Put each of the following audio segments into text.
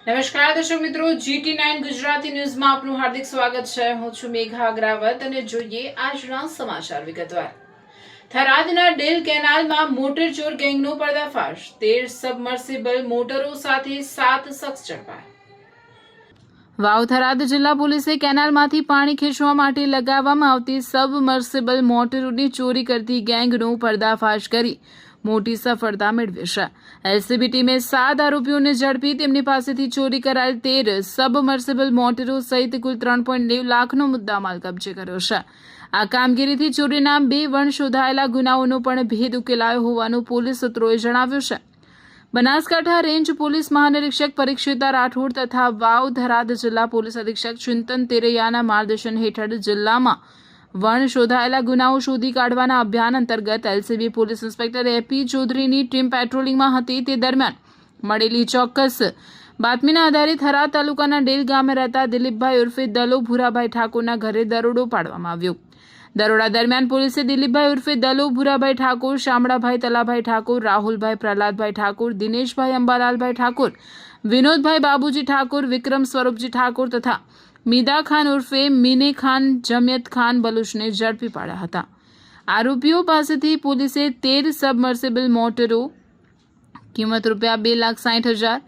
નમસ્કાર દર્શક મિત્રો, GT9 ગુજરાતી ન્યૂઝમાં આપનું હાર્દિક સ્વાગત છે। હું છું મેઘા અગ્રાવત અને જોઈએ આજના સમાચાર વિગતવાર। થરાદના ડેલ કેનાલમાં મોટર ચોર ગેંગનો પર્દાફાશ, 13 સબમર્સિબલ મોટરો સાથે 7 શખ્સ ઝડપાયા। વાવ થરાદ જિલ્લા પોલીસે કેનાલમાંથી પાણી ખેંચવા માટે લગાવવામાં આવતી સબમર્સિબલ મોટરોની ચોરી કરતી ગેંગનો પર્દાફાશ કરી મોટી સફળતા મેળવી છે। એલસીબી ટીમે 7 આરોપીઓને ઝડપી તેમની પાસેથી ચોરી કરાયેલ 13 સબમર્સિબલ મોટરો સહિત કુલ 3.9 લાખનો મુદ્દામાલ કબજે કર્યો છે। આ કામગીરીથી ચોરીના 2 વણ શોધાયેલા ગુનાઓનો પણ ભેદ ઉકેલાયો હોવાનું પોલીસ સૂત્રોએ જણાવ્યું છે। બનાસકાંઠા રેન્જ પોલીસ મહાનિરીક્ષક પરીક્ષિતા રાઠોડ તથા વાવ થરાદ જિલ્લા પોલીસ અધિક્ષક ચિંતન તેરૈયાના માર્ગદર્શન હેઠળ જિલ્લામાં વણ શોધાયેલા ગુનાઓ શોધી કાઢવાના અભિયાન અંતર્ગત એલસીબી પોલીસ ઇન્સ્પેક્ટર એપી ચૌધરીની ટીમ પેટ્રોલિંગમાં હતી। તે દરમિયાન મળેલી ચોક્કસ બાતમીના આધારે થરાદ તાલુકાના ડેલ ગામે રહેતા દિલીપભાઈ ઉર્ફે દલો ભૂરાભાઈ ઠાકોરના ઘરે દરોડો પાડવામાં આવ્યો। દરોડા દરમિયાન પોલીસે દિલીપભાઈ ઉર્ફે દલો ભૂરાભાઈ ઠાકોર, શામળાભાઈ તલાભાઈ ઠાકોર, રાહુલભાઈ પ્રહલાદભાઈ ઠાકોર, દિનેશભાઈ અંબાલાલભાઈ ઠાકોર, વિનોદભાઈ બાબુજી ઠાકોર, વિક્રમ સ્વરૂપજી ઠાકોર તથા મીદા ખાન ઉર્ફે મીને ખાન જમિયત ખાન બલુચને ઝડપી પાડ્યા હતા। આરોપીઓ પાસેથી પોલીસે 13 સબમર્સિબલ મોટરો, કિંમત ₹2,60,000,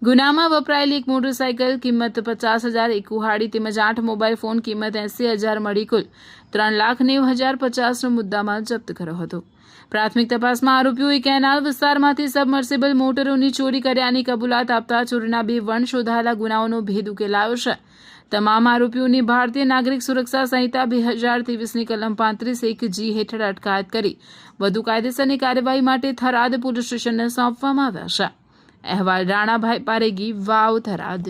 ગુનામાં વપરાયેલી એક મોટરસાયકલ કિંમત 50,000, એક કુહાડી તેમજ 8 મોબાઈલ ફોન કિંમત 80,000 મળી કુલ 3,90,050નો મુદ્દામાલ જપ્ત કર્યો હતો। પ્રાથમિક તપાસમાં આરોપીઓએ કેનાલ વિસ્તારમાંથી સબમર્સિબલ મોટરોની ચોરી કર્યાની કબૂલાત આપતા ચોરીના 2 વણ શોધાયેલા ગુનાઓનો ભેદ ઉકેલાયો છે। તમામ આરોપીઓની ભારતીય નાગરિક સુરક્ષા સંહિતા 2023ની કલમ 35(1)G હેઠળ અટકાયત કરી વધુ કાયદેસરની કાર્યવાહી માટે થરાદ પોલીસ સ્ટેશનને સોંપવામાં આવ્યા છે। અહેવાલ રાણાભાઈ પારેગી, વાવ થરાદ।